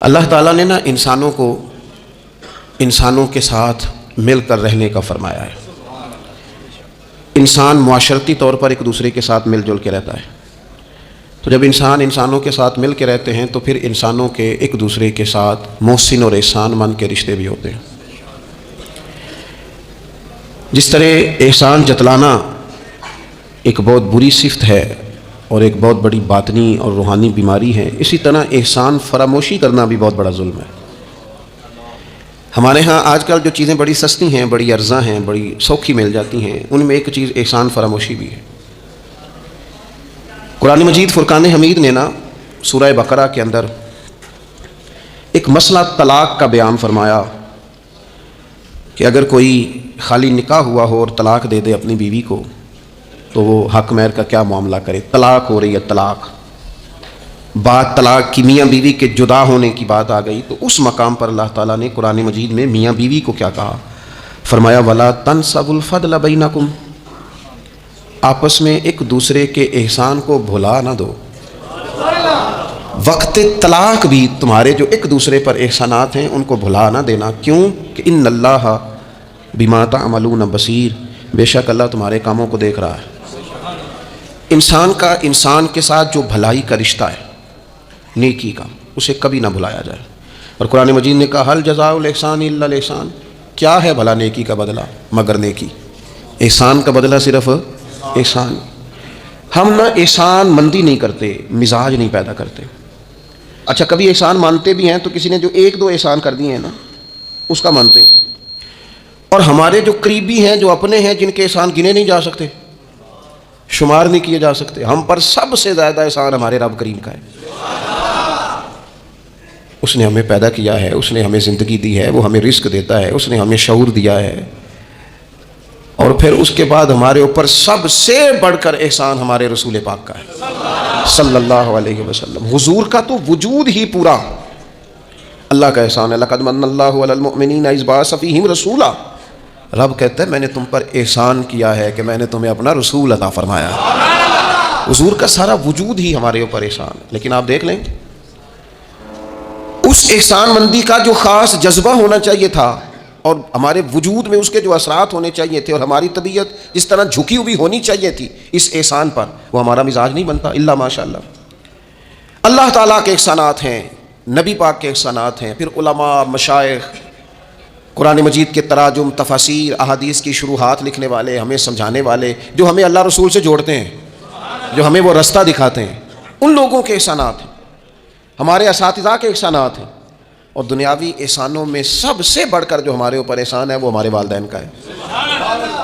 اللہ تعالیٰ نے نا انسانوں کو انسانوں کے ساتھ مل کر رہنے کا فرمایا ہے۔ انسان معاشرتی طور پر ایک دوسرے کے ساتھ مل جل کے رہتا ہے، تو جب انسان انسانوں کے ساتھ مل کے رہتے ہیں تو پھر انسانوں کے ایک دوسرے کے ساتھ محسن اور احسان مند کے رشتے بھی ہوتے ہیں۔ جس طرح احسان جتلانا ایک بہت بری صفت ہے اور ایک بہت بڑی باطنی اور روحانی بیماری ہے، اسی طرح احسان فراموشی کرنا بھی بہت بڑا ظلم ہے۔ ہمارے ہاں آج کل جو چیزیں بڑی سستی ہیں، بڑی ارزاں ہیں، بڑی سوکھی مل جاتی ہیں، ان میں ایک چیز احسان فراموشی بھی ہے۔ قرآن مجید فرقان حمید نے نا سورہ بقرہ کے اندر ایک مسئلہ طلاق کا بیان فرمایا کہ اگر کوئی خالی نکاح ہوا ہو اور طلاق دے دے اپنی بیوی کو تو وہ حق مہر کا کیا معاملہ کرے۔ طلاق ہو رہی ہے، طلاق، بات طلاق کی میاں بیوی کے جدا ہونے کی بات آ گئی، تو اس مقام پر اللہ تعالیٰ نے قرآن مجید میں میاں بیوی کو کیا کہا، فرمایا وَلَا تَنْسَبُوا الْفَضْلَ بَيْنَكُمْ، آپس میں ایک دوسرے کے احسان کو بھلا نہ دو۔ وقت طلاق بھی تمہارے جو ایک دوسرے پر احسانات ہیں ان کو بھلا نہ دینا، کیوں کہ ان اللہ بما تعملون بصیر، بے شک اللہ تمہارے کاموں کو دیکھ رہا ہے۔ انسان کا انسان کے ساتھ جو بھلائی کا رشتہ ہے، نیکی کا، اسے کبھی نہ بھلایا جائے۔ اور قرآن مجید نے کہا حل جزاء الاحسان الا الاحسان، کیا ہے بھلا نیکی کا بدلہ مگر نیکی، احسان کا بدلہ صرف احسان۔ ہم نہ احسان مندی نہیں کرتے، مزاج نہیں پیدا کرتے۔ اچھا کبھی احسان مانتے بھی ہیں تو کسی نے جو ایک دو احسان کر دیے ہیں نا اس کا مانتے ہیں، اور ہمارے جو قریبی ہیں، جو اپنے ہیں، جن کے احسان گنے نہیں جا سکتے، شمار نہیں کیے جا سکتے، ہم پر سب سے زیادہ احسان ہمارے رب کریم کا ہے۔ اس نے ہمیں پیدا کیا ہے، اس نے ہمیں زندگی دی ہے، وہ ہمیں رزق دیتا ہے، اس نے ہمیں شعور دیا ہے، اور پھر اس کے بعد ہمارے اوپر سب سے بڑھ کر احسان ہمارے رسول پاک کا ہے صلی اللہ علیہ وسلم۔ حضور کا تو وجود ہی پورا اللہ کا احسان ہے۔ لقد من اللہ علی المؤمنین اذ بعث فیہم رسولا، رب کہتا ہے میں نے تم پر احسان کیا ہے کہ میں نے تمہیں اپنا رسول عطا فرمایا۔ حضور کا سارا وجود ہی ہمارے اوپر احسان ہے، لیکن آپ دیکھ لیں اس احسان مندی کا جو خاص جذبہ ہونا چاہیے تھا اور ہمارے وجود میں اس کے جو اثرات ہونے چاہیے تھے، اور ہماری طبیعت جس طرح جھکی ہوئی ہونی چاہیے تھی اس احسان پر، وہ ہمارا مزاج نہیں بنتا الا ماشاء اللہ۔ اللہ تعالیٰ کے احسانات ہیں، نبی پاک کے احسانات ہیں، پھر علماء، مشائخ، قرآن مجید کے تراجم، تفاسیر، احادیث کی شروحات لکھنے والے، ہمیں سمجھانے والے، جو ہمیں اللہ رسول سے جوڑتے ہیں، جو ہمیں وہ رستہ دکھاتے ہیں، ان لوگوں کے احسانات ہیں، ہمارے اساتذہ کے احسانات ہیں، اور دنیاوی احسانوں میں سب سے بڑھ کر جو ہمارے اوپر احسان ہے وہ ہمارے والدین کا ہے۔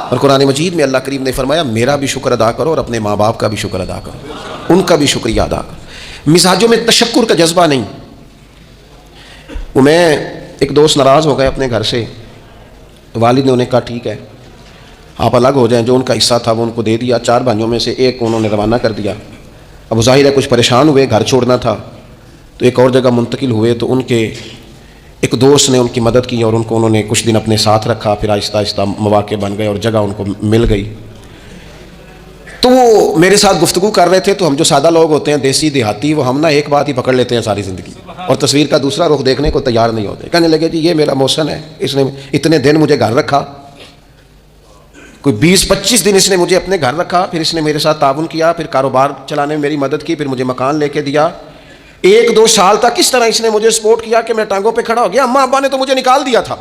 اور قرآن مجید میں اللہ کریم نے فرمایا میرا بھی شکر ادا کرو اور اپنے ماں باپ کا بھی شکر ادا کرو، ان کا بھی شکریہ ادا کرو۔ مزاجوں میں تشکر کا جذبہ نہیں۔ وہ میں ایک دوست ناراض ہو گئے اپنے گھر سے، والد نے انہیں کہا ٹھیک ہے آپ الگ ہو جائیں، جو ان کا حصہ تھا وہ ان کو دے دیا، 4 بھائیوں میں سے ایک انہوں نے روانہ کر دیا۔ اب ظاہر ہے کچھ پریشان ہوئے، گھر چھوڑنا تھا تو ایک اور جگہ منتقل ہوئے، تو ان کے ایک دوست نے ان کی مدد کی اور ان کو انہوں نے کچھ دن اپنے ساتھ رکھا، پھر آہستہ آہستہ مواقع بن گئے اور جگہ ان کو مل گئی۔ تو وہ میرے ساتھ گفتگو کر رہے تھے، تو ہم جو سادہ لوگ ہوتے ہیں، دیسی دیہاتی، وہ ہم نا ایک بات ہی پکڑ لیتے ہیں ساری زندگی، اور تصویر کا دوسرا رخ دیکھنے کو تیار نہیں ہوتے۔ کہنے لگے جی یہ میرا محسن ہے، اس نے اتنے دن مجھے گھر رکھا، کوئی 20-25 دن اس نے مجھے اپنے گھر رکھا، پھر اس نے میرے ساتھ تعاون کیا، پھر کاروبار چلانے میں میری مدد کی، پھر مجھے مکان لے کے دیا، 1-2 سال تک اس طرح اس نے مجھے سپورٹ کیا کہ میں ٹانگوں پہ کھڑا ہو گیا۔ اماں ابا نے تو مجھے نکال دیا تھا،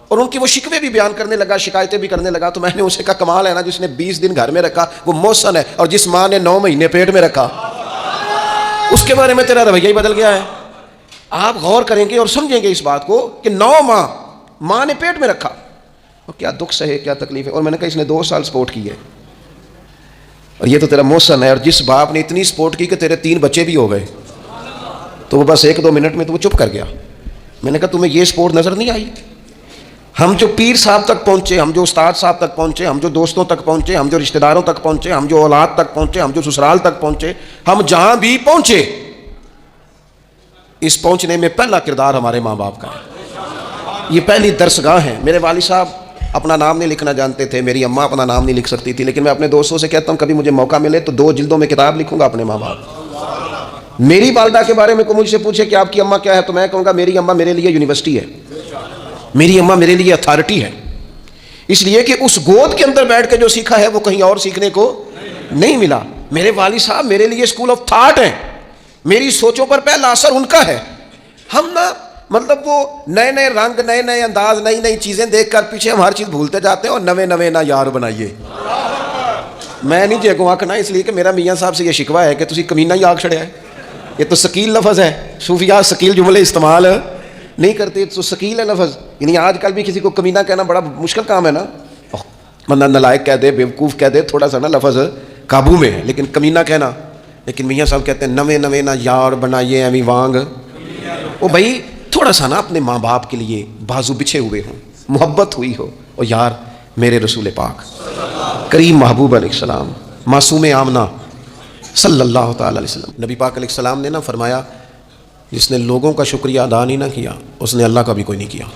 اور ان کی وہ شکوے بھی بیان کرنے لگا، شکایتیں بھی کرنے لگا، تو میں نے اسے کہا کمال ہے نا، جس نے 20 دن گھر میں رکھا وہ محسن ہے، اور جس ماں نے 9 مہینے پیٹ میں رکھا اس کے بارے میں تیرا رویہ ہی بدل گیا ہے۔ آپ غور کریں گے اور سمجھیں گے اس بات کو کہ 9 ماں نے پیٹ میں رکھا، اور کیا دکھ سہے، کیا تکلیف ہے۔ اور میں نے کہا اس نے 2 سال سپورٹ کی ہے، اور یہ تو تیرا محسن ہے، اور جس باپ نے اتنی سپورٹ کی کہ تیرے 3 بچے بھی ہو گئے، تو وہ بس 1-2 منٹ میں تو وہ چپ کر گیا۔ میں نے کہا تمہیں یہ سپورٹ نظر نہیں آئی؟ ہم جو پیر صاحب تک پہنچے، ہم جو استاد صاحب تک پہنچے، ہم جو دوستوں تک پہنچے، ہم جو رشتہ داروں تک پہنچے، ہم جو اولاد تک پہنچے، ہم جو سسرال تک پہنچے، ہم جہاں بھی پہنچے، اس پہنچنے میں پہلا کردار ہمارے ماں باپ کا ہے۔ یہ پہلی درسگاہ ہے۔ میرے والد صاحب اپنا نام نہیں لکھنا جانتے تھے، میری اماں اپنا نام نہیں لکھ سکتی تھی، لیکن میں اپنے دوستوں سے کہتا ہوں کبھی مجھے موقع ملے تو 2 جلدوں میں کتاب لکھوں گا اپنے ماں باپ، میری والدہ کے بارے میں کوئی مجھ سے پوچھے کہ آپ کی اماں کیا ہے تو میں کہوں گا میری اماں میرے لیے یونیورسٹی ہے، میری اماں میرے لیے اتھارٹی ہے، اس لیے کہ اس گود کے اندر بیٹھ کے جو سیکھا ہے وہ کہیں اور سیکھنے کو نہیں ملا۔ میرے والد صاحب میرے لیے اسکول آف تھاٹ ہیں، میری سوچوں پر پہلا اثر ان کا ہے۔ ہم نا مطلب وہ نئے نئے رنگ، نئے نئے انداز، نئی نئی چیزیں دیکھ کر پیچھے ہم ہر چیز بھولتے جاتے ہیں اور نوے نوے نہ یار بنائیے۔ میں نہیں جے کو آکھنا اس لیے کہ میرا میاں صاحب سے یہ شکوہ ہے کہ تسی کمینہ ہی آگ چھڑیا ہے، یہ تو ثقیل لفظ ہے، صوفیاء ثقیل جملے استعمال نہیں کرتے، تو ثقیل ہے لفظ، یعنی آج کل بھی کسی کو کمینہ کہنا بڑا مشکل کام ہے نا، بندہ نلائق کہہ دے، بیوقوف کہہ دے، تھوڑا سا نا لفظ قابو میں ہے، لیکن کمینہ کہنا، لیکن میاں صاحب کہتے ہیں نوے نوے نہ یار بنائیے ایویں وانگ۔ وہ بھائی تھوڑا سا نا اپنے ماں باپ کے لیے بازو بچھے ہوئے ہوں، محبت ہوئی ہو، اور یار میرے رسول پاک کریم محبوب علیہ السلام معصوم آمنہ صلی اللہ تعالی علیہ وسلم، نبی پاک علیہ السلام نے نا فرمایا جس نے لوگوں کا شکریہ ادا نہیں نہ کیا اس نے اللہ کا بھی کوئی نہیں کیا۔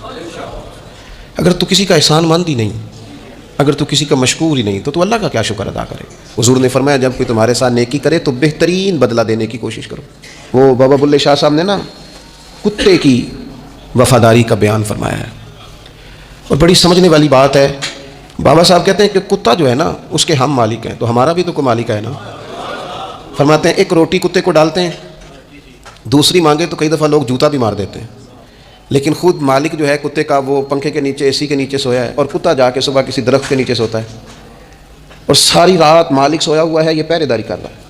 اگر تو کسی کا احسان مند ہی نہیں، اگر تو کسی کا مشکور ہی نہیں تو اللہ کا کیا شکر ادا کرے۔ حضور نے فرمایا جب کوئی تمہارے ساتھ نیکی کرے تو بہترین بدلہ دینے کی کوشش کرو۔ وہ بابا بلے شاہ صاحب نے نا کتے کی وفاداری کا بیان فرمایا ہے، اور بڑی سمجھنے والی بات ہے۔ بابا صاحب کہتے ہیں کہ کتا جو ہے نا اس کے ہم مالک ہیں، تو ہمارا بھی تو کوئی مالک ہے نا۔ فرماتے ہیں ایک روٹی کتے کو ڈالتے ہیں، دوسری مانگے تو کئی دفعہ لوگ جوتا بھی مار دیتے ہیں، لیکن خود مالک جو ہے کتے کا وہ پنکھے کے نیچے، اے سی کے نیچے سویا ہے، اور کتا جا کے صبح کسی درخت کے نیچے سوتا ہے، اور ساری رات مالک سویا ہوا ہے، یہ پہرے داری کر رہا ہے،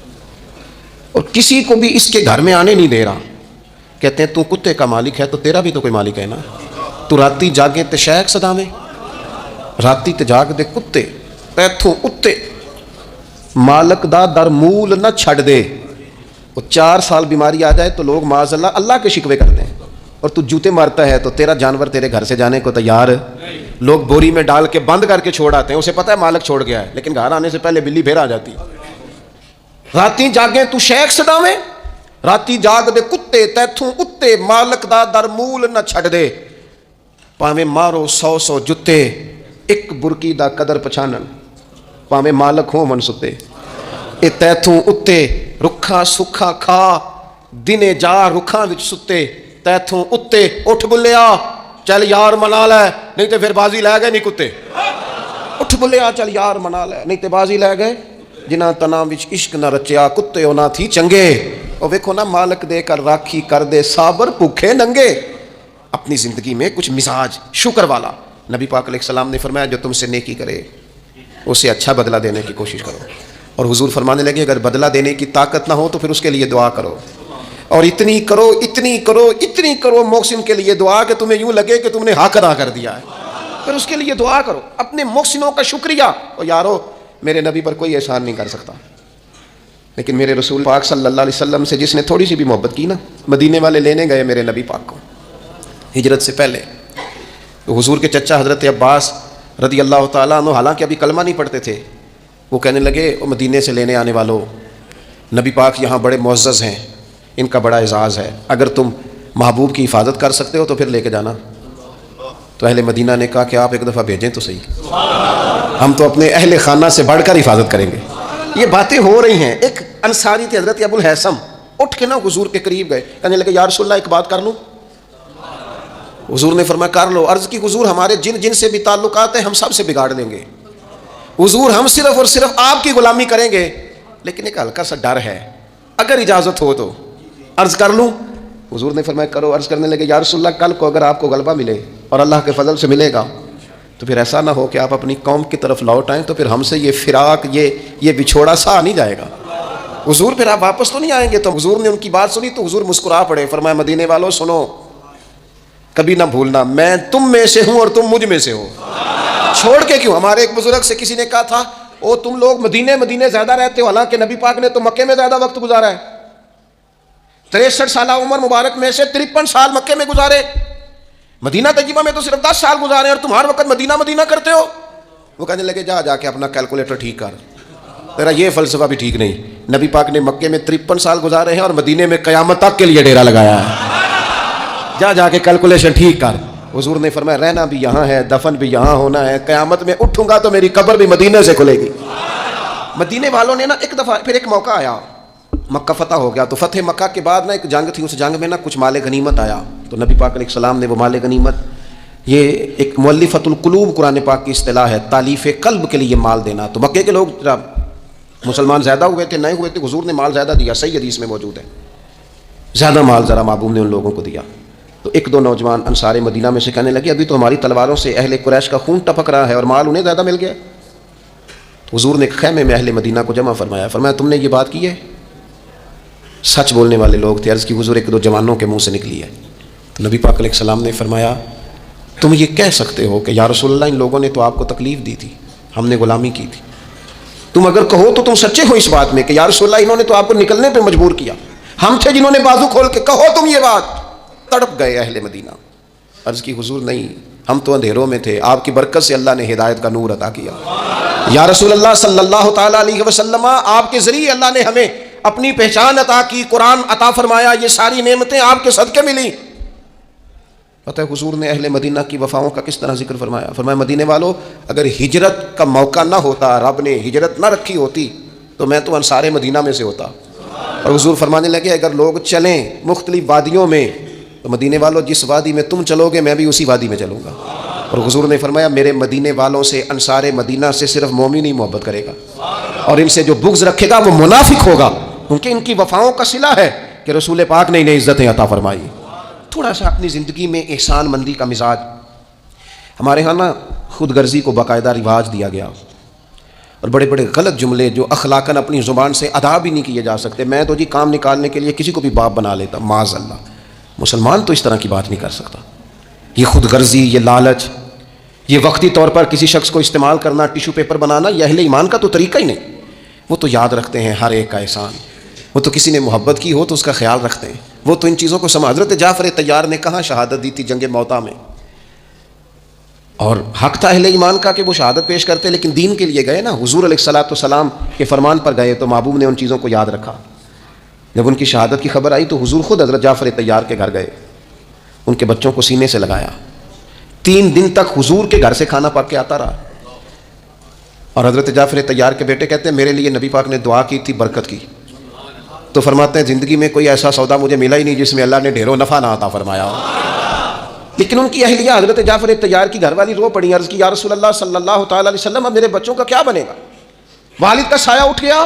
اور کسی کو بھی اس کے گھر میں آنے نہیں دے رہا۔ کہتے ہیں تو کتے کا مالک ہے تو تیرا بھی تو کوئی مالک ہے نا، تو راتی جاگے تے شیخ صدامے، راتی تے جاگ دے کتے پیتھوں اتے، مالک دا در مول نہ چھڑ دے۔ وہ 4 سال بیماری آ جائے تو لوگ معاذ اللہ اللہ کے شکوے کرتے ہیں، اور تو جوتے مارتا ہے تو تیرا جانور تیرے گھر سے جانے کو تیار، لوگ بوری میں ڈال کے بند کر کے چھوڑ آتے ہیں، اسے پتہ ہے مالک چھوڑ گیا ہے، لیکن گھر آنے سے پہلے بلی پھر آ جاتی۔ راتی جاگیں تو شیخ صداویں، راتی جاگ دے کتے تیتھوں اتے، مالک دا در مول نہ چھڑ دے، پاویں مارو 100 جتے، ایک برکی دا قدر پچھانن، پاویں مالک ہو من ستے۔ اے تیتھوں اتے رکھا سکھا کھا، دنے جا رکھاں وچ ستے، تیتھوں اتے اٹھ بلیا چل یار منا لے نہیں تے پھر بازی لے گئے نہیں کتے، اٹھ بلیا چل یار منا لے نہیں تے بازی لے گئے، جنہاں تناں وچ عشق نہ رچیا کتے ہونا تھی چنگے۔ اور ویکھو نا مالک دے کر راکھی کر دے صابر بھوکے ننگے۔ اپنی زندگی میں کچھ مزاج شکر والا، نبی پاک علیہ السلام نے فرمایا جو تم سے نیکی کرے اسے اچھا بدلہ دینے کی کوشش کرو، اور حضور فرمانے لگے اگر بدلہ دینے کی طاقت نہ ہو تو پھر اس کے لیے دعا کرو، اور اتنی کرو اتنی کرو اتنی کرو محسن کے لیے دعا کہ تمہیں یوں لگے کہ تم نے حق ادا کر دیا ہے، پھر اس کے لیے دعا کرو، اپنے محسنوں کا شکریہ۔ اور یارو میرے نبی پر کوئی احسان نہیں کر سکتا، لیکن میرے رسول پاک صلی اللہ علیہ وسلم سے جس نے تھوڑی سی بھی محبت کی نا، مدینے والے لینے گئے میرے نبی پاک کو ہجرت سے پہلے، تو حضور کے چچا حضرت عباس رضی اللہ تعالیٰ عنہ حالانکہ ابھی کلمہ نہیں پڑھتے تھے، وہ کہنے لگے وہ مدینے سے لینے آنے والوں، نبی پاک یہاں بڑے معزز ہیں، ان کا بڑا اعزاز ہے، اگر تم محبوب کی حفاظت کر سکتے ہو تو پھر لے کے جانا۔ تو اہل مدینہ نے کہا کہ آپ ایک دفعہ بھیجیں تو صحیح، ہم تو اپنے اہل خانہ سے بڑھ کر حفاظت کریں گے۔ یہ باتیں ہو رہی ہیں، ایک انصاری تھے حضرت ابو الحیثم، اٹھ کے نا حضور کے قریب گئے، کہنے لگے یا رسول اللہ ایک بات کر لوں؟ حضور نے فرمایا کر لو۔ عرض کی حضور ہمارے جن سے بھی تعلقات ہیں ہم سب سے بگاڑ دیں گے، حضور ہم صرف اور صرف آپ کی غلامی کریں گے، لیکن ایک ہلکا سا ڈر ہے، اگر اجازت ہو تو عرض کر لوں؟ حضور نے فرمایا کرو۔ عرض کرنے لگے یا رسول اللہ کل کو اگر آپ کو غلبہ ملے اور اللہ کے فضل سے ملے گا تو پھر ایسا نہ ہو کہ آپ اپنی قوم کی طرف لوٹ آئیں تو پھر ہم سے یہ فراق یہ بچھوڑا سا نہیں جائے گا، حضور پھر آپ واپس تو نہیں آئیں گے۔ تو حضور نے ان کی بات سنی تو حضور مسکرا پڑے، فرمایا مدینے والوں سنو، کبھی نہ بھولنا میں تم میں سے ہوں اور تم مجھ میں سے ہو، چھوڑ کے کیوں؟ ہمارے ایک بزرگ سے کسی نے کہا تھا او تم لوگ مدینے زیادہ رہتے ہو، حالانکہ نبی پاک نے تو مکے میں زیادہ وقت گزارا ہے، 63 سالہ عمر مبارک میں سے 53 سال مکے میں گزارے، مدینہ طیبہ میں تو صرف 10 سال گزارے اور تم ہر وقت مدینہ کرتے ہو۔ وہ کہنے لگے جا کے اپنا کیلکولیٹر ٹھیک کر، تیرا یہ فلسفہ بھی ٹھیک نہیں، نبی پاک نے مکے میں 53 سال گزارے ہیں اور مدینے میں قیامت تک کے لیے ڈیرا لگایا ہے، جا کے کیلکولیشن ٹھیک کر۔ حضور نے فرمایا رہنا بھی یہاں ہے، دفن بھی یہاں ہونا ہے، قیامت میں اٹھوں گا تو میری قبر بھی مدینے سے کھلے گی۔ مدینے والوں نے نا ایک دفعہ پھر ایک موقع آیا، مکہ فتح ہو گیا، تو فتح مکہ کے بعد نا ایک جنگ تھی، اس جنگ میں نا کچھ مال غنیمت آیا، تو نبی پاک علیہ السلام نے وہ مال غنیمت، یہ ایک مؤلفۃ القلوب قرآن پاک کی اصطلاح ہے، تالیف قلب کے لیے مال دینا. تو مکے کے لوگ مسلمان زیادہ ہوئے تھے، نئے ہوئے تھے، حضور نے مال زیادہ دیا، صحیح حدیث میں موجود ہے، زیادہ مال ذرا محبوب نے ان لوگوں کو دیا. تو ایک دو نوجوان انصار مدینہ میں سے کہنے لگے ابھی تو ہماری تلواروں سے اہل قریش کا خون ٹپک رہا ہے اور مال انہیں زیادہ مل گیا. تو حضور نے خیمے میں اہل مدینہ کو جمع فرمایا تم نے یہ بات کی ہے؟ سچ بولنے والے لوگ تھے. عرض کی حضور ایک دو جوانوں کے منہ سے نکلی ہے. تو نبی پاک علیہ السلام نے فرمایا تم یہ کہہ سکتے ہو کہ یا رسول اللہ ان لوگوں نے تو آپ کو تکلیف دی تھی، ہم نے غلامی کی تھی، تم اگر کہو تو تم سچے ہو اس بات میں کہ یا رسول اللہ انہوں نے تو آپ کو نکلنے پہ مجبور کیا، ہم تھے جنہوں نے بازو کھول کے کہو تم یہ بات. تڑپ گئے اہل مدینہ. عرض کی حضور نہیں، ہم تو اندھیروں میں تھے، آپ کی برکت سے اللہ نے ہدایت کا نور عطا کیا. یا رسول اللہ صلی اللہ تعالیٰ علیہ وسلم آپ کے ذریعے اللہ نے ہمیں اپنی پہچان عطا کی، قرآن عطا فرمایا، یہ ساری نعمتیں آپ کے صدقے ملی. پتہ ہے حضور نے اہل مدینہ کی وفاؤں کا کس طرح ذکر فرمایا مدینے والو اگر ہجرت کا موقع نہ ہوتا، رب نے ہجرت نہ رکھی ہوتی تو میں تو انصار مدینہ میں سے ہوتا. اور حضور فرمانے لگے اگر لوگ چلیں مختلف وادیوں میں تو مدینے والوں جس وادی میں تم چلو گے میں بھی اسی وادی میں چلوں گا. اور حضور نے فرمایا میرے مدینے والوں سے انصار مدینہ سے صرف مومن ہی محبت کرے گا، اور ان سے جو بغض رکھے گا وہ منافق ہوگا، کیونکہ ان کی وفاؤں کا صلہ ہے کہ رسول پاک نے انہیں عزتیں عطا فرمائی. تھوڑا سا اپنی زندگی میں احسان مندی کا مزاج. ہمارے ہاں نا خود غرضی کو باقاعدہ رواج دیا گیا، اور بڑے بڑے غلط جملے جو اخلاقاً اپنی زبان سے ادا بھی نہیں کیے جا سکتے. میں تو جی کام نکالنے کے لیے کسی کو بھی باپ بنا لیتا، معاذ اللہ. مسلمان تو اس طرح کی بات نہیں کر سکتا. یہ خود غرضی، یہ لالچ، یہ وقتی طور پر کسی شخص کو استعمال کرنا، ٹیشو پیپر بنانا، یہ اہل ایمان کا تو طریقہ ہی نہیں. وہ تو یاد رکھتے ہیں ہر ایک کا احسان، وہ تو کسی نے محبت کی ہو تو اس کا خیال رکھتے ہیں، وہ تو ان چیزوں کو حضرت جعفر طیار نے کہاں شہادت دی تھی جنگ موتا میں، اور حق تھا اہل ایمان کا کہ وہ شہادت پیش کرتے، لیکن دین کے لیے گئے نا، حضور علیہ الصلوۃ والسلام کے فرمان پر گئے تو محبوب نے ان چیزوں کو یاد رکھا. جب ان کی شہادت کی خبر آئی تو حضور خود حضرت جعفر طیار کے گھر گئے، ان کے بچوں کو سینے سے لگایا. 3 دن تک حضور کے گھر سے کھانا پک کے آتا رہا. اور حضرت جعفر طیار کے بیٹے کہتے ہیں میرے لیے نبی پاک نے دعا کی تھی برکت کی. تو فرماتے ہیں زندگی میں کوئی ایسا سودا مجھے ملا ہی نہیں جس میں اللہ نے ڈھیروں نفع نہ عطا فرمایا. لیکن ان کی اہلیہ حضرت جعفر طیار کی گھر والی رو پڑی، عرض کی یا رسول اللہ صلی اللہ تعالیٰ علیہ وسلم اب میرے بچوں کا کیا بنے گا؟ والد کا سایہ اٹھ گیا،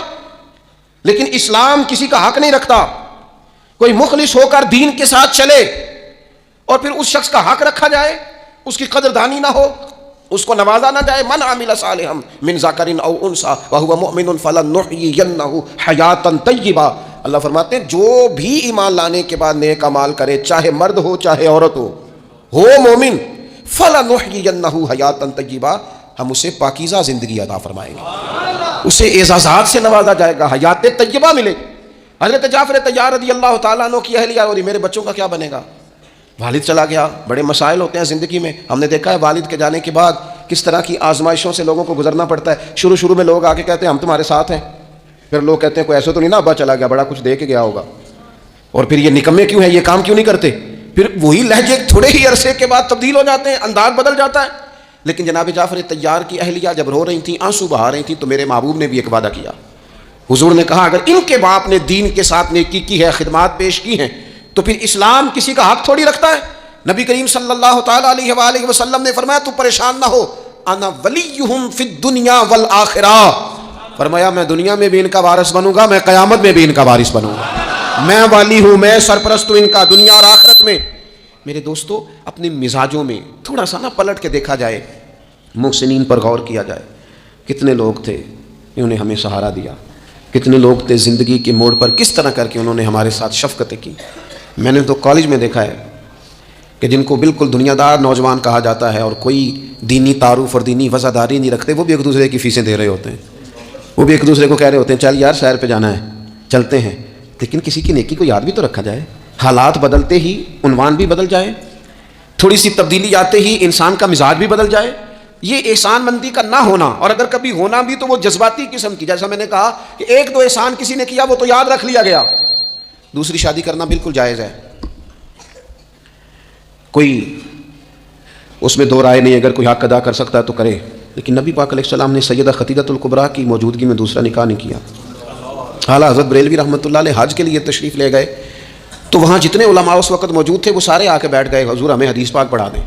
لیکن اسلام کسی کا حق نہیں رکھتا. کوئی مخلص ہو کر دین کے ساتھ چلے اور پھر اس شخص کا حق رکھا جائے، اس کی قدردانی نہ ہو، اس کو نوازا نہ جائے. من عمل صالحا من ذکر او انثى وهو مؤمن فلنحيينه حیاتا طیبہ. اللہ فرماتے ہیں جو بھی ایمان لانے کے بعد نیک اعمال کرے، چاہے مرد ہو چاہے عورت ہو مومن، فلنحيينه حیاتا طیبہ، ہم اسے پاکیزہ زندگی عطا فرمائیں گے، اسے اعزازات سے نوازا جائے گا، حیات طیبہ ملے. حضرت جعفر طیار رضی اللہ تعالیٰ عنہ کی اہلیہ اور میرے بچوں کا کیا بنے گا؟ والد چلا گیا. بڑے مسائل ہوتے ہیں زندگی میں، ہم نے دیکھا ہے والد کے جانے کے بعد کس طرح کی آزمائشوں سے لوگوں کو گزرنا پڑتا ہے. شروع میں لوگ آ کے کہتے ہیں ہم تمہارے ساتھ ہیں، پھر لوگ کہتے ہیں کوئی ایسا تو نہیں نا ابا چلا گیا، بڑا کچھ دے کے گیا ہوگا، اور پھر یہ نکمے کیوں ہیں، یہ کام کیوں نہیں کرتے. پھر وہی لہجے تھوڑے ہی عرصے کے بعد تبدیل ہو جاتے ہیں، انداز بدل جاتا ہے. لیکن جناب جعفر طیار کی اہلیہ جب رو رہی تھیں، آنسو بہا رہی تھیں، تو میرے محبوب نے بھی ایک وعدہ کیا. حضور نے کہا اگر ان کے باپ نے دین کے ساتھ نیکی کی ہے، خدمات پیش کی ہیں، تو پھر اسلام کسی کا حق تھوڑی رکھتا ہے. نبی کریم صلی اللہ تعالیٰ علیہ وآلہ وسلم نے فرمایا تو پریشان نہ ہو، انا ولیہم فی الدنیا والآخرہ. فرمایا میں دنیا میں بھی ان کا وارث بنوں گا، میں قیامت میں بھی ان کا وارث بنوں گا. میں والی ہوں، میں سرپرست ہوں ان کا دنیا اور آخرت میں. میرے دوستو اپنے مزاجوں میں تھوڑا سا نا پلٹ کے دیکھا جائے، محسنین پر غور کیا جائے. کتنے لوگ تھے انہوں نے ہمیں سہارا دیا، کتنے لوگ تھے زندگی کے موڑ پر کس طرح کر کے انہوں نے ہمارے ساتھ شفقتیں کی. میں نے تو کالج میں دیکھا ہے کہ جن کو بالکل دنیا دار نوجوان کہا جاتا ہے اور کوئی دینی تعارف اور دینی وفاداری نہیں رکھتے، وہ بھی ایک دوسرے کی فیسیں دے رہے ہوتے ہیں، وہ بھی ایک دوسرے کو کہہ رہے ہوتے ہیں چل یار سیر پہ جانا ہے چلتے ہیں. لیکن کسی کی نیکی کو یاد بھی تو رکھا جائے. حالات بدلتے ہی عنوان بھی بدل جائے، تھوڑی سی تبدیلی آتے ہی انسان کا مزاج بھی بدل جائے. یہ احسان مندی کا نہ ہونا، اور اگر کبھی ہونا بھی تو وہ جذباتی قسم کی. جیسا میں نے کہا کہ 1-2 احسان کسی نے کیا وہ تو یاد رکھ لیا گیا. دوسری شادی کرنا بالکل جائز ہے، کوئی اس میں 2 رائے نہیں. اگر کوئی حق ادا کر سکتا ہے تو کرے. لیکن نبی پاک علیہ السلام نے سیدہ خدیجہ الکبریٰ کی موجودگی میں دوسرا نکاح نہیں کیا. اعلیٰ حضرت بریلوی رحمۃ اللہ علیہ حج کے لیے تشریف لے گئے تو وہاں جتنے علماء اس وقت موجود تھے وہ سارے آ کے بیٹھ گئے، حضور ہمیں حدیث پاک پڑھا دیں،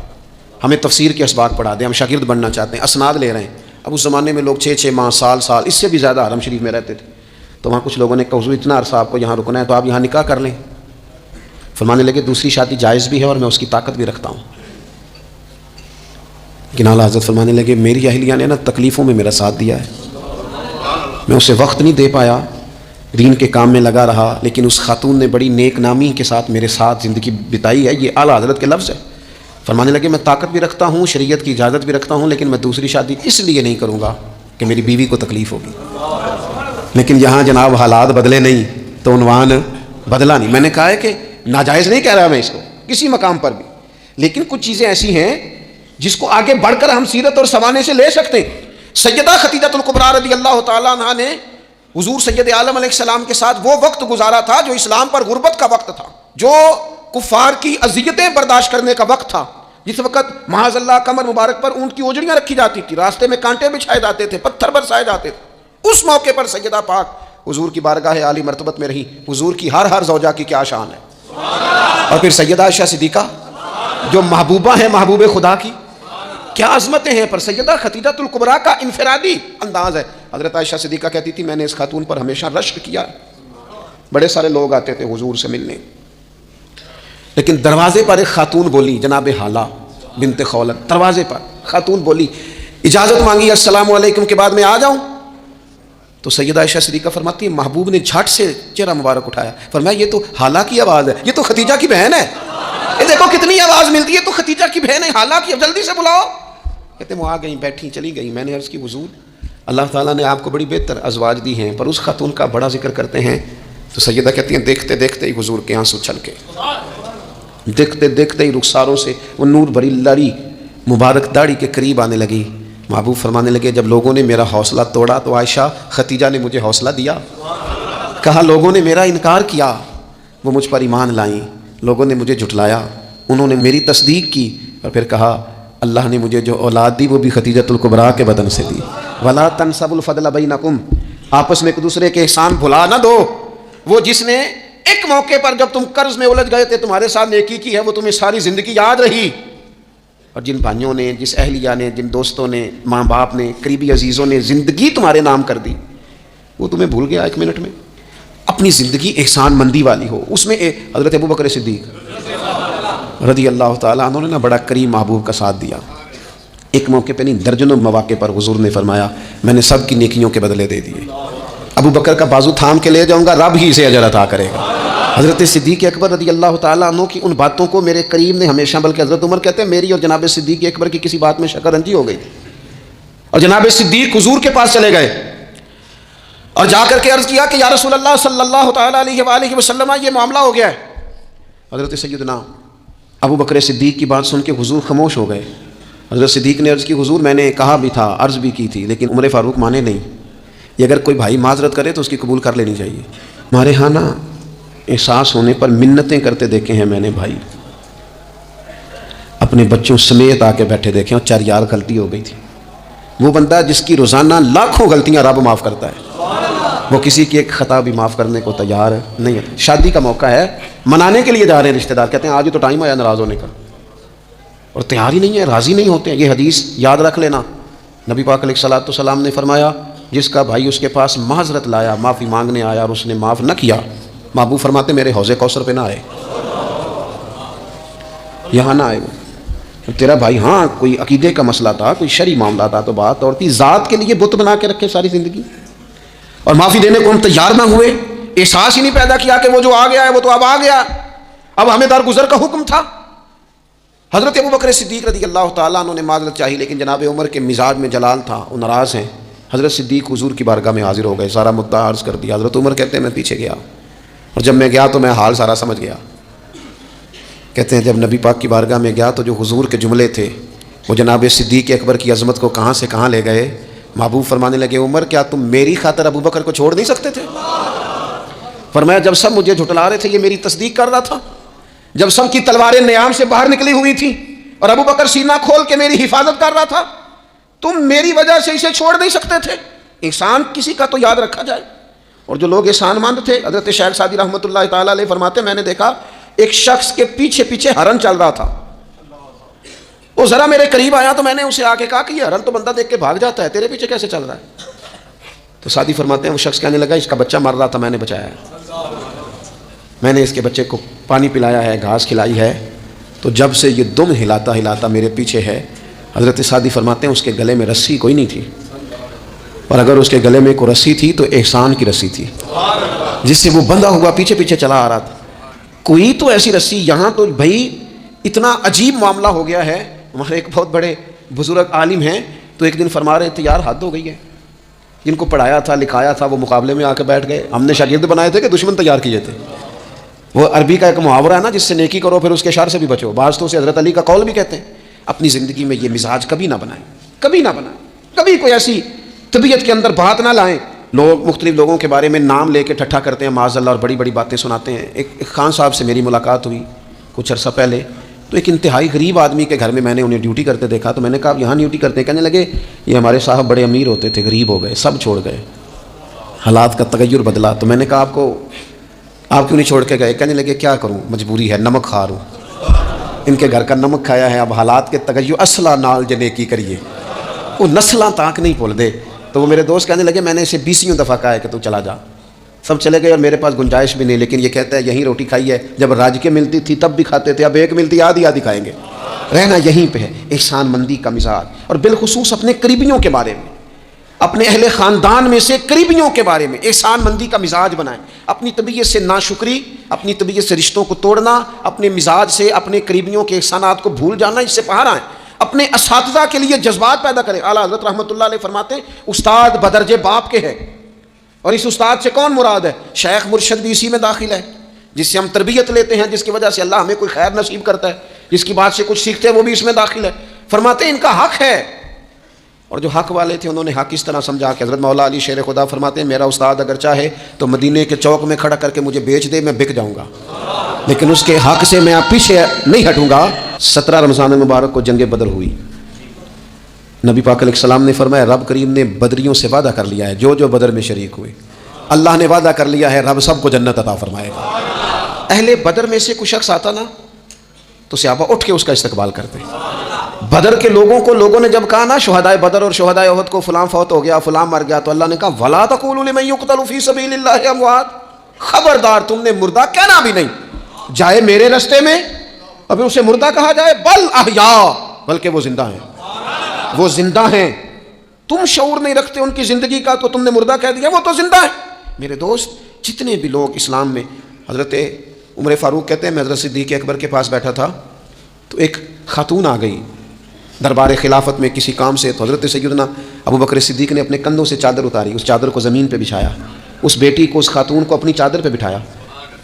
ہمیں تفسیر کے اسباق پڑھا دیں، ہم شاگرد بننا چاہتے ہیں، اسناد لے رہے ہیں۔ اب اس زمانے میں لوگ 6 ماہ سال اس سے بھی زیادہ حرم شریف میں رہتے تھے۔ تو وہاں کچھ لوگوں نے کہا حضور اتنا عرصہ آپ کو یہاں رکنا ہے تو آپ یہاں نکاح کر لیں۔ فرمانے لگے دوسری شادی جائز بھی ہے اور میں اس کی طاقت بھی رکھتا ہوں۔ لیکن اعلیٰ حضرت فرمانے لگے میری اہلیہ نے نا تکلیفوں میں میرا ساتھ دیا ہے، میں اسے وقت نہیں دے پایا، دین کے کام میں لگا رہا، لیکن اس خاتون نے بڑی نیک نامی کے ساتھ میرے ساتھ زندگی بتائی ہے۔ یہ اعلیٰ حضرت کے لفظ ہے۔ فرمانے لگے میں طاقت بھی رکھتا ہوں، شریعت کی اجازت بھی رکھتا ہوں، لیکن میں دوسری شادی اس لیے نہیں کروں گا کہ میری بیوی کو تکلیف ہوگی۔ لیکن یہاں جناب حالات بدلے نہیں تو عنوان بدلا نہیں۔ میں نے کہا ہے کہ ناجائز نہیں کہہ رہا میں اس کو کسی مقام پر بھی، لیکن کچھ چیزیں ایسی ہیں جس کو آگے بڑھ کر ہم سیرت اور سوانے سے لے سکتے ہیں۔ سیدہ خدیجہ الکبریٰ رضی اللہ تعالیٰ عنہا نے حضور سید عالم علیہ السلام کے ساتھ وہ وقت گزارا تھا جو اسلام پر غربت کا وقت تھا، جو کفار کی اذیتیں برداشت کرنے کا وقت تھا، جس وقت معاذ اللہ کمر مبارک پر اونٹ کی اوجڑیاں رکھی جاتی تھی، راستے میں کانٹے بچھائے جاتے تھے، پتھر برسائے جاتے تھے۔ اس موقع پر سیدہ پاک حضور کی بارگاہ عالی مرتبت میں رہی۔ حضور کی ہر زوجہ کی کیا شان ہے۔ اور پھر سیدہ عائشہ صدیقہ جو محبوبہ ہیں محبوب خدا کی، کیا عظمتیں ہیں۔ پر سیدہ خدیجہ الکبریٰ کا انفرادی انداز ہے۔ حضرت عائشہ صدیقہ کہتی تھی میں نے اس خاتون پر ہمیشہ رشک کیا، بڑے سارے لوگ آتے تھے حضور سے ملنے، لیکن دروازے پر ایک خاتون بولی، جناب حالہ بنت خولد، دروازے پر خاتون بولی، اجازت مانگی السلام علیکم کے بعد میں آ جاؤں؟ تو سیدہ عائشہ صدیقہ فرماتی ہے محبوب نے جھٹ سے چہرہ مبارک اٹھایا، فرمایا یہ تو حالہ کی آواز ہے، یہ تو ختیجہ کی بہن ہے، یہ دیکھو کتنی آواز ملتی ہے، تو ختیجہ کی بہن ہے، حالہ کی، اب جلدی سے بلاؤ۔ کہتے وہ آ گئیں، بیٹھی، چلی گئی۔ میں نے عرض کی حضور اللہ تعالیٰ نے آپ کو بڑی بہتر ازواج دی ہیں، پر اس خاتون کا بڑا ذکر کرتے ہیں۔ تو سیدہ کہتی ہیں دیکھتے دیکھتے ہی حضور کے آنسو چھلکے، دیکھتے دیکھتے ہی رخساروں سے وہ نور بھری لڑی مبارک داڑھی کے قریب آنے لگی۔ محبوب فرمانے لگے جب لوگوں نے میرا حوصلہ توڑا تو عائشہ خدیجہ نے مجھے حوصلہ دیا، کہا لوگوں نے میرا انکار کیا وہ مجھ پر ایمان لائیں، لوگوں نے مجھے جھٹلایا انہوں نے میری تصدیق کی، اور پھر کہا اللہ نے مجھے جو اولاد دی وہ بھی خدیجہ الکبریٰ کے بدن سے دی۔ وَلَا تَنْسَبُوا الْفَضْلَ بَيْنَكُمْ، آپس میں ایک دوسرے کے احسان بھلا نہ دو۔ وہ جس نے ایک موقع پر جب تم قرض میں الجھ گئے تھے تمہارے ساتھ نیکی کی ہے وہ تمہیں ساری زندگی یاد رہی، اور جن بھائیوں نے، جس اہلیہ نے، جن دوستوں نے، ماں باپ نے، قریبی عزیزوں نے زندگی تمہارے نام کر دی وہ تمہیں بھول گیا ایک منٹ میں۔ اپنی زندگی احسان مندی والی ہو، اس میں حضرت ابوبکر صدیق رضی اللہ تعالیٰ عنہ نے بڑا کریم محبوب کا ساتھ دیا۔ ایک موقع پہ نہیں درجنوں مواقع پر حضور نے فرمایا میں نے سب کی نیکیوں کے بدلے دے دیے، ابو بکر کا بازو تھام کے لے جاؤں گا رب ہی اسے اجر عطا کرے گا۔ حضرت صدیق اکبر رضی اللہ تعالیٰ عنہ کی ان باتوں کو میرے کریم نے ہمیشہ، بلکہ حضرت عمر کہتے ہیں میری اور جناب صدیق اکبر کی کسی بات میں شکر رنجی ہو گئی اور جناب صدیق حضور کے پاس چلے گئے اور جا کر کے عرض کیا کہ یا رسول اللہ صلی اللہ تعالیٰ علیہ وآلہ وسلم یہ معاملہ ہو گیا ہے۔ حضرت سیدنا ابو بکر صدیق کی بات سن کے حضور خاموش ہو گئے۔ حضرت صدیق نے عرض کی حضور میں نے کہا بھی تھا، عرض بھی کی تھی، لیکن عمر فاروق مانے نہیں، یہ اگر کوئی بھائی معذرت کرے تو اس کی قبول کر لینی چاہیے۔ ہمارے ہاں نا احساس ہونے پر منتیں کرتے دیکھے ہیں میں نے، بھائی اپنے بچوں سمیت آ کے بیٹھے دیکھے اور چار یار غلطی ہو گئی تھی۔ وہ بندہ جس کی روزانہ لاکھوں غلطیاں رب معاف کرتا ہے وہ کسی کی ایک خطا بھی معاف کرنے کو تیار نہیں ہے۔ شادی کا موقع ہے، منانے کے لیے جا رہے ہیں رشتہ دار، کہتے ہیں آج تو ٹائم آیا ناراض ہونے کا، اور تیار ہی نہیں ہے، راضی نہیں ہوتے ہیں۔ یہ حدیث یاد رکھ لینا، نبی پاک علیہ الصلوۃ والسلام نے فرمایا جس کا بھائی اس کے پاس معذرت لایا، معافی مانگنے آیا اور اس نے معاف نہ کیا، محبوب فرماتے میرے حوض کوثر پہ نہ آئے، یہاں نہ آئے۔ تیرا بھائی ہاں کوئی عقیدے کا مسئلہ تھا، کوئی شرعی معاملہ تھا تو بات اور تھی، ذات کے لیے بت بنا کے رکھے ساری زندگی اور معافی دینے کو ہم تیار نہ ہوئے، احساس ہی نہیں پیدا کیا کہ وہ جو آ گیا ہے وہ تو اب آ گیا، اب ہمیں درگزر کا حکم تھا۔ حضرت ابوبکر صدیق رضی اللہ تعالیٰ عنہ نے معذرت چاہی، لیکن جناب عمر کے مزاج میں جلال تھا، وہ ناراض ہیں۔ حضرت صدیق حضور کی بارگاہ میں حاضر ہو گئے، سارا مدعا عرض کر دیا۔ حضرت عمر کہتے ہیں میں پیچھے گیا اور جب میں گیا تو میں حال سارا سمجھ گیا۔ کہتے ہیں جب نبی پاک کی بارگاہ میں گیا تو جو حضور کے جملے تھے وہ جناب صدیق اکبر کی عظمت کو کہاں سے کہاں لے گئے۔ محبوب فرمانے لگے عمر کیا تم میری خاطر ابو بکر کو چھوڑ نہیں سکتے تھے؟ فرمایا جب سب مجھے جھٹلا رہے تھے یہ میری تصدیق کر رہا تھا، جب سب کی تلواریں نیام سے باہر نکلی ہوئی تھیں اور ابو بکر سینہ کھول کے میری حفاظت کر رہا تھا، تم میری وجہ سے اسے چھوڑ نہیں سکتے تھے۔ احسان کسی کا تو یاد رکھا جائے۔ اور جو لوگ احسان مند تھے، حضرت شیخ سعدی رحمۃ اللہ تعالیٰ علیہ فرماتے میں نے دیکھا ایک شخص کے پیچھے پیچھے ہرن چل رہا تھا، وہ ذرا میرے قریب آیا تو میں نے اسے آ کے کہا کہ یہ ہرن تو بندہ دیکھ کے بھاگ جاتا ہے، تیرے پیچھے کیسے چل رہا ہے؟ تو سعدی فرماتے ہیں وہ شخص کہنے لگا اس کا بچہ مر رہا تھا، میں نے بچایا ہے، میں نے اس کے بچے کو پانی پلایا ہے، گھاس کھلائی ہے، تو جب سے یہ دم ہلاتا ہلاتا میرے پیچھے ہے۔ حضرت سعدی فرماتے ہیں اس کے گلے میں رسی کوئی نہیں تھی، اور اگر اس کے گلے میں کوئی رسی تھی تو احسان کی رسی تھی جس سے وہ بندھا ہوا پیچھے پیچھے چلا آ رہا تھا۔ کوئی تو ایسی رسی، یہاں تو بھائی اتنا عجیب معاملہ ہو گیا ہے۔ ہمارے ایک بہت بڑے بزرگ عالم ہیں تو ایک دن فرما رہے تھے یار حد ہو گئی ہے، جن کو پڑھایا تھا لکھایا تھا وہ مقابلے میں آ کے بیٹھ گئے، ہم نے شاگرد بنائے تھے کہ دشمن تیار کیے تھے۔ وہ عربی کا ایک محاورہ ہے نا، جس سے نیکی کرو پھر اس کے شر سے بھی بچو، بعض تو اسے حضرت علی کا قول بھی کہتے ہیں۔ اپنی زندگی میں یہ مزاج کبھی نہ بنائیں، کبھی نہ بنائیں، کبھی کوئی ایسی طبیعت کے اندر بات نہ لائیں۔ لوگ مختلف لوگوں کے بارے میں نام لے کے ٹھٹھا کرتے ہیں معاذ اللہ، اور بڑی بڑی باتیں سناتے ہیں۔ ایک خان صاحب سے میری ملاقات ہوئی کچھ عرصہ پہلے، تو ایک انتہائی غریب آدمی کے گھر میں نے انہیں ڈیوٹی کرتے دیکھا، تو میں نے کہا یہاں ڈیوٹی کرتے ہیں؟ کہنے لگے یہ ہمارے صاحب بڑے امیر ہوتے تھے، غریب ہو گئے، سب چھوڑ گئے، حالات کا تغیر بدلا۔ تو میں نے کہا آپ کیوں نہیں چھوڑ کے گئے؟ کہنے لگے کیا کروں، مجبوری ہے، نمک کھا رہا ہوں، ان کے گھر کا نمک کھایا ہے، اب حالات کے تغیر اصلہ نال جنے کی کریے، وہ نسلاں تاک نہیں بھول دے۔ تو وہ میرے دوست کہنے لگے میں نے اسے 20 دفعہ کہا ہے کہ تو چلا جا، سب چلے گئے اور میرے پاس گنجائش بھی نہیں، لیکن یہ کہتا ہے یہیں روٹی کھائی ہے، جب راج کے ملتی تھی تب بھی کھاتے تھے، اب ایک ملتی آدھی آدھی کھائیں گے، رہنا یہیں پہ ہے۔ احسان مندی کا مزاج، اور بالخصوص اپنے قریبیوں کے بارے میں، اپنے اہل خاندان میں سے قریبیوں کے بارے میں احسان مندی کا مزاج بنائیں۔ اپنی طبیعت سے ناشکری، اپنی طبیعت سے رشتوں کو توڑنا، اپنے مزاج سے اپنے قریبیوں کے احسانات کو بھول جانا، اس سے باہر آئیں۔ اپنے اساتذہ کے لیے جذبات پیدا کریں۔ اعلیٰ حضرت رحمۃ اللہ علیہ فرماتے ہیں استاد بدرجے باپ کے ہے، اور اس استاد سے کون مراد ہے؟ شیخ مرشد بھی اسی میں داخل ہے، جس سے ہم تربیت لیتے ہیں، جس کی وجہ سے اللہ ہمیں کوئی خیر نصیب کرتا ہے، جس کی بات سے کچھ سیکھتے ہیں، وہ بھی اس میں داخل ہے۔ فرماتے ہیں ان کا حق ہے، اور جو حق والے تھے انہوں نے حق اس طرح سمجھا کہ حضرت مولا علی شیر خدا فرماتے ہیں میرا استاد اگر چاہے تو مدینے کے چوک میں کھڑا کر کے مجھے بیچ دے، میں بک جاؤں گا، لیکن اس کے حق سے میں پیچھے نہیں ہٹوں گا۔ 17 رمضان مبارک کو جنگ بدر ہوئی، نبی پاک علیہ السلام نے فرمایا رب کریم نے بدریوں سے وعدہ کر لیا ہے، جو بدر میں شریک ہوئے اللہ نے وعدہ کر لیا ہے رب سب کو جنت عطا فرمائے گا۔ اہل بدر میں سے کوئی شخص آتا نا تو صحابہ اٹھ کے اس کا استقبال کرتے ہیں۔ بدر کے لوگوں نے جب کہا نا شہدائے بدر اور شہدائے احد کو فلاں فوت ہو گیا، فلاں مر گیا، تو اللہ نے کہا وَلَا تَقُولُوا لِمَن يُقْتَلُ فِي سَبِيلِ اللَّهِ أَمْوَاتٌ، خبردار تم نے مردہ کہنا بھی نہیں، جائے میرے رستے میں ابھی اسے مردہ کہا جائے، بل احیاء، بلکہ وہ زندہ ہیں، وہ زندہ ہیں۔ تم شعور نہیں رکھتے ان کی زندگی کا تو تم نے مردہ کہہ دیا، وہ تو زندہ ہے۔ میرے دوست جتنے بھی لوگ اسلام میں، حضرت عمر فاروق کہتے ہیں میں حضرت صدیق اکبر کے پاس بیٹھا تھا تو ایک خاتون آ گئی دربار خلافت میں کسی کام سے، تو حضرت سیدنا ابو بکر صدیق نے اپنے کندھوں سے چادر اتاری، اس چادر کو زمین پہ بچھایا، اس بیٹی کو، اس خاتون کو اپنی چادر پہ بٹھایا۔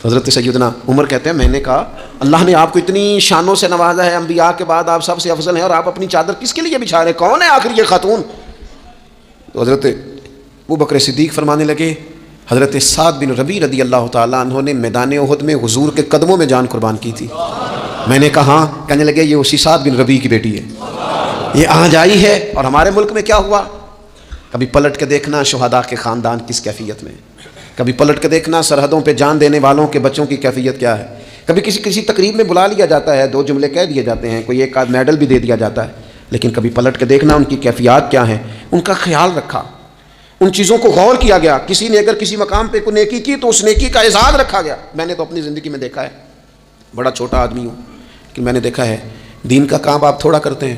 تو حضرت سیدنا عمر کہتے ہیں میں نے کہا اللہ نے آپ کو اتنی شانوں سے نوازا ہے، انبیاء کے بعد آپ سب سے افضل ہیں، اور آپ اپنی چادر کس کے لیے بچھا رہے ہیں؟ کون ہے آخر یہ خاتون؟ تو حضرت ابو بکر صدیق فرمانے لگے حضرت سعد بن ربیع رضی اللہ تعالیٰ عنہ نے میدان احد میں حضور کے قدموں میں جان قربان کی تھی۔ میں نے کہا ہاں، کہنے لگے یہ اسی سعد بن ربیع کی بیٹی ہے، یہ آج آئی ہے۔ اور ہمارے ملک میں کیا ہوا؟ کبھی پلٹ کے دیکھنا شہداء کے خاندان کس کیفیت میں، کبھی پلٹ کے دیکھنا سرحدوں پہ جان دینے والوں کے بچوں کی کیفیت کیا ہے۔ کبھی کسی تقریب میں بلا لیا جاتا ہے، 2 جملے کہہ دیے جاتے ہیں، کوئی ایک آدھ میڈل بھی دے دیا جاتا ہے، لیکن کبھی پلٹ کے دیکھنا ان کی کیفیات کیا ہیں، ان کا خیال رکھا، ان چیزوں کو غور کیا گیا۔ کسی نے اگر کسی مقام پہ کوئی نیکی کی تو اس نیکی کا اعزاز رکھا گیا۔ میں نے تو اپنی زندگی میں دیکھا ہے، بڑا چھوٹا آدمی ہوں کہ میں نے دیکھا ہے دین کا کام آپ تھوڑا کرتے ہیں،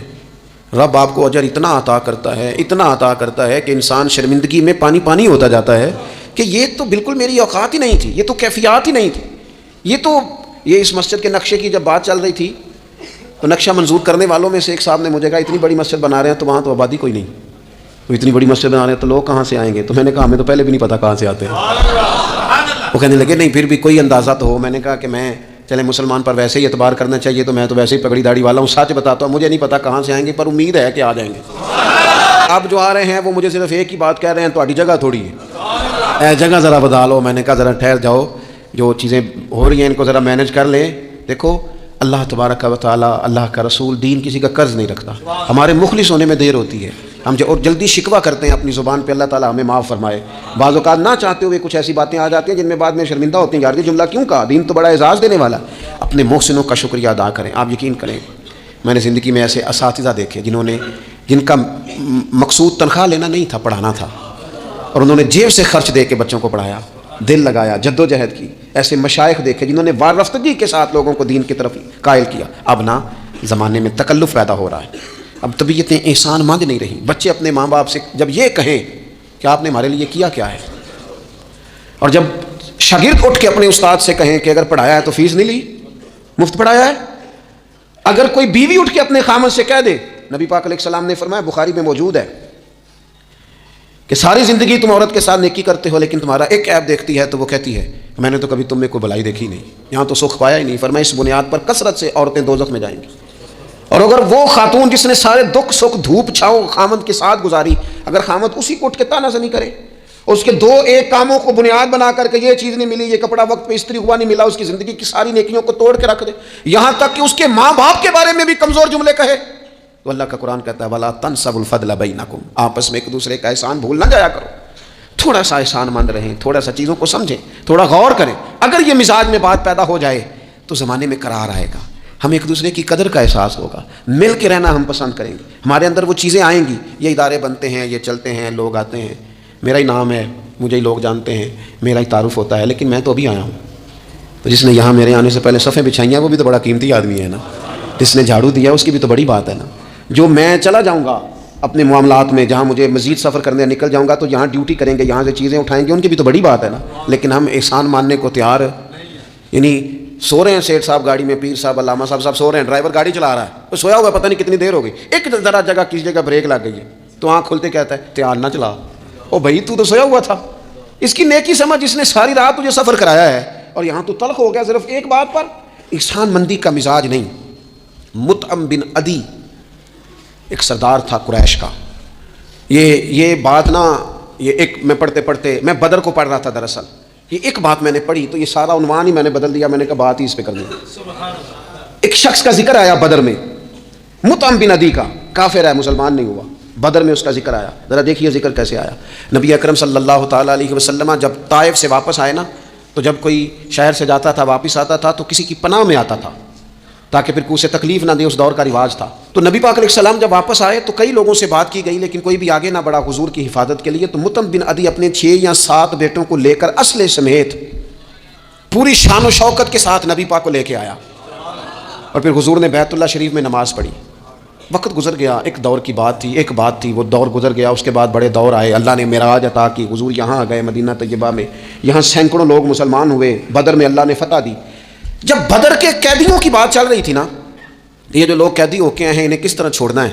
رب آپ کو اجر اتنا عطا کرتا ہے، اتنا عطا کرتا ہے کہ انسان شرمندگی میں پانی ہوتا جاتا ہے کہ یہ تو بالکل میری اوقات ہی نہیں تھی، یہ تو کیفیات ہی نہیں تھی۔ یہ اس مسجد کے نقشے کی جب بات چل رہی تھی تو نقشہ منظور کرنے والوں میں سے ایک صاحب نے مجھے کہا اتنی بڑی مسجد بنا رہے ہیں تو وہاں تو آبادی کوئی نہیں، تو اتنی بڑی مسجد بنا رہے ہیں تو لوگ کہاں سے آئیں گے؟ تو میں نے کہا ہمیں تو پہلے بھی نہیں پتا کہاں سے آتے ہیں۔ وہ کہنے لگے نہیں پھر بھی کوئی اندازہ تو ہو۔ میں نے کہا کہ میں چلے مسلمان پر ویسے ہی اعتبار کرنا چاہیے، تو میں تو ویسے ہی پگڑی داڑھی والا ہوں، سچ بتاتا ہوں مجھے نہیں پتا کہاں سے آئیں گے، پر امید ہے کہ آ جائیں گے۔ اب جو آ رہے ہیں وہ مجھے صرف ایک ہی بات کہہ رہے ہیں تہاڈی جگہ تھوڑی ہے، جگہ ذرا بتا لو۔ میں نے کہا ذرا ٹھہر جاؤ، جو چیزیں ہو رہی ہیں ان کو ذرا مینیج کر لیں۔ دیکھو اللہ تبارک و تعالیٰ، اللہ کا رسول، دین کسی کا قرض نہیں رکھتا، ہمارے مخلص ہونے میں دیر ہوتی ہے۔ ہم اور جلدی شکوہ کرتے ہیں اپنی زبان پہ، اللہ تعالیٰ ہمیں معاف فرمائے۔ بعض اوقات نہ چاہتے ہوئے کچھ ایسی باتیں آ جاتی ہیں جن میں بعد میں شرمندہ ہوتے ہیں، یار یہ جملہ کیوں کہا، دین تو بڑا اعزاز دینے والا۔ اپنے محسنوں کا شکریہ ادا کریں۔ آپ یقین کریں، میں نے زندگی میں ایسے اساتذہ دیکھے جن کا مقصود تنخواہ لینا نہیں تھا، پڑھانا تھا، اور انہوں نے جیب سے خرچ دے کے بچوں کو پڑھایا، دل لگایا، جد و جہد کی۔ ایسے مشائخ دیکھے جنہوں نے وارفتگی کے ساتھ لوگوں کو دین کی طرف قائل کیا۔ اب نہ زمانے میں تکلف پیدا ہو رہا ہے، اب طبیعتیں احسان مند نہیں رہی۔ بچے اپنے ماں باپ سے جب یہ کہیں کہ آپ نے ہمارے لیے کیا کیا ہے، اور جب شاگرد اٹھ کے اپنے استاد سے کہیں کہ اگر پڑھایا ہے تو فیس نہیں لی، مفت پڑھایا ہے۔ اگر کوئی بیوی اٹھ کے اپنے خامد سے کہہ دے، نبی پاک علیہ السلام نے فرمایا، بخاری میں موجود ہے، کہ ساری زندگی تم عورت کے ساتھ نیکی کرتے ہو لیکن تمہارا ایک عیب دیکھتی ہے تو وہ کہتی ہے میں نے تو کبھی تم میں کوئی بھلائی دیکھی نہیں، یہاں تو سکھ پایا ہی نہیں۔ فرمایا اس بنیاد پر کثرت سے عورتیں دوزخ میں جائیں گی۔ اور اگر وہ خاتون جس نے سارے دکھ سکھ دھوپ چھاؤں خامد کے ساتھ گزاری، اگر خامد اسی کو اٹھ کے تانا زنی کرے اور اس کے دو ایک کاموں کو بنیاد بنا کر کے یہ چیز نہیں ملی، یہ کپڑا وقت پہ استری ہوا نہیں ملا، اس کی زندگی کی ساری نیکیوں کو توڑ کے رکھ دے، یہاں تک کہ اس کے ماں باپ کے بارے میں بھی کمزور جملے کہے، تو اللہ کا قرآن کہتا ہے وَلَا تَنْسَبُوا الْفَضْلَ بَيْنَكُمْ، آپس میں ایک دوسرے کا احسان بھول نہ جایا کرو۔ تھوڑا سا احسان مند رہیں، تھوڑا سا چیزوں کو سمجھیں، تھوڑا غور کریں۔ اگر یہ مزاج میں بات پیدا ہو جائے تو زمانے میں قرار آئے گا، ہم ایک دوسرے کی قدر کا احساس ہوگا، مل کے رہنا ہم پسند کریں گے، ہمارے اندر وہ چیزیں آئیں گی۔ یہ ادارے بنتے ہیں، یہ چلتے ہیں، لوگ آتے ہیں، میرا ہی نام ہے، مجھے ہی لوگ جانتے ہیں، میرا ہی تعارف ہوتا ہے، لیکن میں تو ابھی آیا ہوں۔ تو جس نے یہاں میرے آنے سے پہلے صفیں بچھائی ہیں وہ بھی تو بڑا قیمتی آدمی ہے نا، جس نے جھاڑو دیا اس کی بھی تو بڑی بات ہے نا۔ جو میں چلا جاؤں گا اپنے معاملات میں، جہاں مجھے مزید سفر کرنے نکل جاؤں گا تو یہاں ڈیوٹی کریں گے، یہاں سے چیزیں اٹھائیں گے، ان کی بھی تو بڑی بات ہے نا، لیکن ہم احسان ماننے کو تیار، یعنی سو رہے ہیں سیٹھ صاحب گاڑی میں، پیر صاحب، علامہ صاحب سو رہے ہیں، ڈرائیور گاڑی چلا رہا ہے، وہ سویا ہوا پتہ نہیں کتنی دیر ہو گئی، ایک ذرا جگہ کسی جگہ بریک لگ گئی ہے تو آنکھ کھلتے کہتا ہے تیار نہ چلا، او بھائی تو سویا ہوا تھا۔ اس کی نیکی سمجھ، جس نے ساری رات تجھے سفر کرایا ہے اور یہاں تو تلخ ہو گیا صرف ایک بات پر، احسان مندی کا مزاج نہیں۔ مطعم بن عدی ایک سردار تھا قریش کا، یہ بات نا، یہ ایک میں پڑھتے میں بدر کو پڑھ رہا تھا دراصل، یہ ایک بات میں نے پڑھی تو یہ سارا عنوان ہی میں نے بدل دیا، میں نے کہا بات ہی اس پہ کرنی ہے۔ ایک شخص کا ذکر آیا بدر میں، مطعم بن عدی کا، کافر ہے، مسلمان نہیں ہوا، بدر میں اس کا ذکر آیا۔ ذرا دیکھیے ذکر کیسے آیا۔ نبی اکرم صلی اللہ تعالیٰ علیہ وسلم جب طائف سے واپس آئے نا، تو جب کوئی شہر سے جاتا تھا واپس آتا تھا تو کسی کی پناہ میں آتا تھا تاکہ پھر اسے تکلیف نہ دے، اس دور کا رواج تھا۔ تو نبی پاک علیہ السلام جب واپس آئے تو کئی لوگوں سے بات کی گئی لیکن کوئی بھی آگے نہ بڑھا حضور کی حفاظت کے لیے۔ تو مطعم بن عدی اپنے 6 یا 7 بیٹوں کو لے کر اسلحے سمیت پوری شان و شوکت کے ساتھ نبی پاک کو لے کے آیا، اور پھر حضور نے بیت اللہ شریف میں نماز پڑھی۔ وقت گزر گیا، ایک دور کی بات تھی، ایک بات تھی، وہ دور گزر گیا، اس کے بعد بڑے دور آئے، اللہ نے معراج عطا کی، حضور یہاں آ گئے مدینہ طیبہ میں، یہاں سینکڑوں لوگ مسلمان ہوئے، بدر میں اللہ نے فتح دی۔ جب بدر کے قیدیوں کی بات چل رہی تھی نا، یہ جو لوگ قیدی ہو کے ہیں انہیں کس طرح چھوڑنا ہے،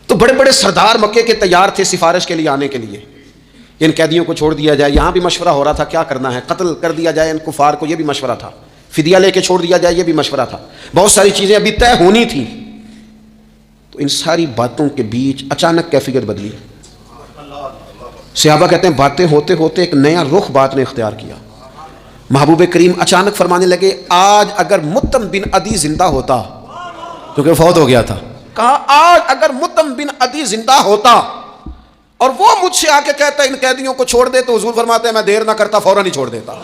تو بڑے بڑے سردار مکے کے تیار تھے سفارش کے لیے آنے کے لیے، ان قیدیوں کو چھوڑ دیا جائے۔ یہاں بھی مشورہ ہو رہا تھا کیا کرنا ہے، قتل کر دیا جائے ان کفار کو، یہ بھی مشورہ تھا، فدیہ لے کے چھوڑ دیا جائے، یہ بھی مشورہ تھا، بہت ساری چیزیں ابھی طے ہونی تھی۔ تو ان ساری باتوں کے بیچ اچانک کیفیت بدلی۔ صحابہ کہتے ہیں باتیں ہوتے ہوتے ایک نیا رخ بات نے اختیار کیا۔ محبوب کریم اچانک فرمانے لگے آج اگر مطعم بن عدی زندہ ہوتا، کیونکہ فوت ہو گیا تھا، کہا آج اگر مطعم بن عدی زندہ ہوتا اور وہ مجھ سے آ کے کہتا ان قیدیوں کو چھوڑ دے، تو حضور فرماتے ہیں میں دیر نہ کرتا فوراً ہی چھوڑ دیتا،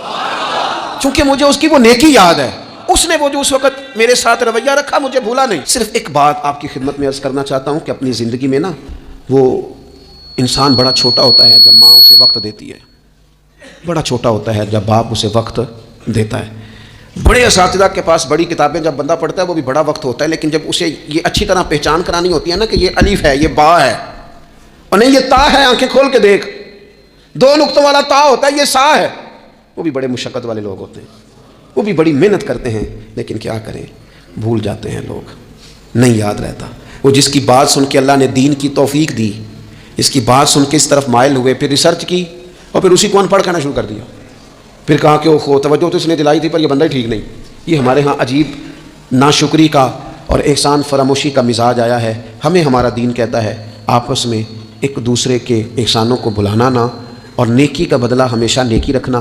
چونکہ مجھے اس کی وہ نیکی یاد ہے، اس نے وہ جو اس وقت میرے ساتھ رویہ رکھا مجھے بھولا نہیں۔ صرف ایک بات آپ کی خدمت میں عرض کرنا چاہتا ہوں کہ اپنی زندگی میں نا وہ انسان بڑا چھوٹا ہوتا ہے جب ماں اسے وقت دیتی ہے، بڑا چھوٹا ہوتا ہے جب باپ اسے وقت دیتا ہے۔ بڑے اساتذہ کے پاس بڑی کتابیں جب بندہ پڑھتا ہے وہ بھی بڑا وقت ہوتا ہے، لیکن جب اسے یہ اچھی طرح پہچان کرانی ہوتی ہے نا کہ یہ الف ہے، یہ با ہے، اور نہیں یہ تا ہے، آنکھیں کھول کے دیکھ، 2 نقطوں والا تا ہوتا ہے، یہ سا ہے، وہ بھی بڑے مشقت والے لوگ ہوتے ہیں، وہ بھی بڑی محنت کرتے ہیں، لیکن کیا کریں بھول جاتے ہیں لوگ، نہیں یاد رہتا۔ وہ جس کی بات سن کے اللہ نے دین کی توفیق دی، اس کی بات سن کے اس طرف مائل ہوئے، پھر ریسرچ کی اور پھر اسی کو ان پڑھ کرنا شروع کر دیا، پھر کہا کہ وہ توجہ تو اس نے دلائی تھی پر یہ بندہ ہی ٹھیک نہیں۔ یہ ہمارے ہاں عجیب ناشکری کا اور احسان فراموشی کا مزاج آیا ہے۔ ہمیں ہمارا دین کہتا ہے آپس میں ایک دوسرے کے احسانوں کو بھلانا نہ، اور نیکی کا بدلہ ہمیشہ نیکی رکھنا۔